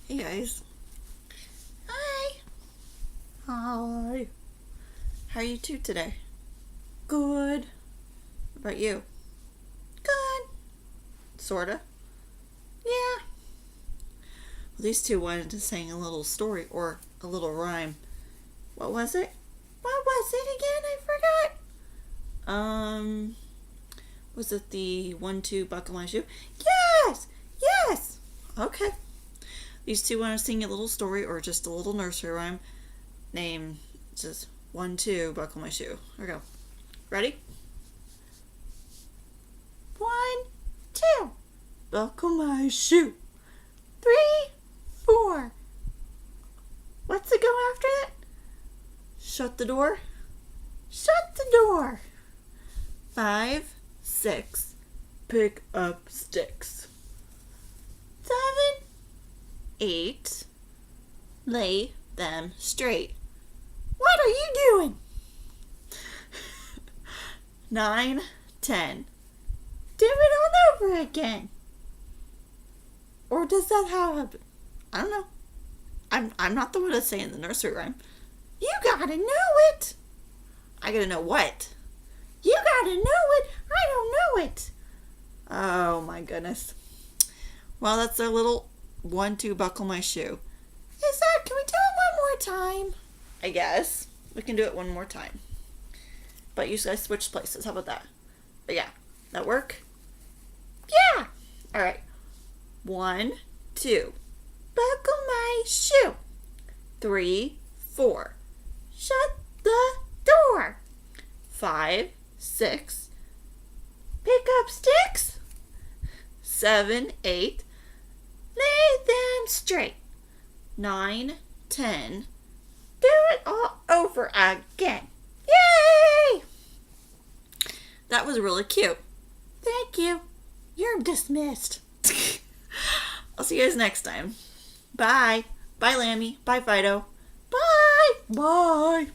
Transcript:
Hey guys. Hi. Hi. How are you two today? Good. What about you? Good. Sorta. Yeah. Well, these two wanted to sing a little story or a little rhyme. What was it? What was it again? I forgot. Was it the 1-2 buckle my shoe? Yes. Yes. Okay. These two want to sing a little story or just a little nursery rhyme named just 1-2 buckle my shoe. Here we go. Ready? 1, 2. Buckle my shoe. 3, 4. What's it go after that? Shut the door. Shut the door. 5, 6. Pick up sticks. 7, 8. Lay them straight. What are you doing? 9, 10. Do it all over again. Or does that happen? I don't know. I'm not the one that's saying the nursery rhyme. You gotta know it. I gotta know what. You gotta know it. I don't know it. Oh my goodness. Well, that's a little 1-2 buckle my shoe. Can we do it one more time? I guess. We can do it one more time. But you guys switch places. How about that? But yeah. That work? Yeah. Alright. 1, 2. Buckle my shoe. 3, 4. Shut the door. 5, 6. Pick up sticks. 7, 8. Lay them straight. 9, 10. Do it all over again. Yay! That was really cute. Thank you. You're dismissed. I'll see you guys next time. Bye. Bye, Lamby. Bye, Fido. Bye. Bye.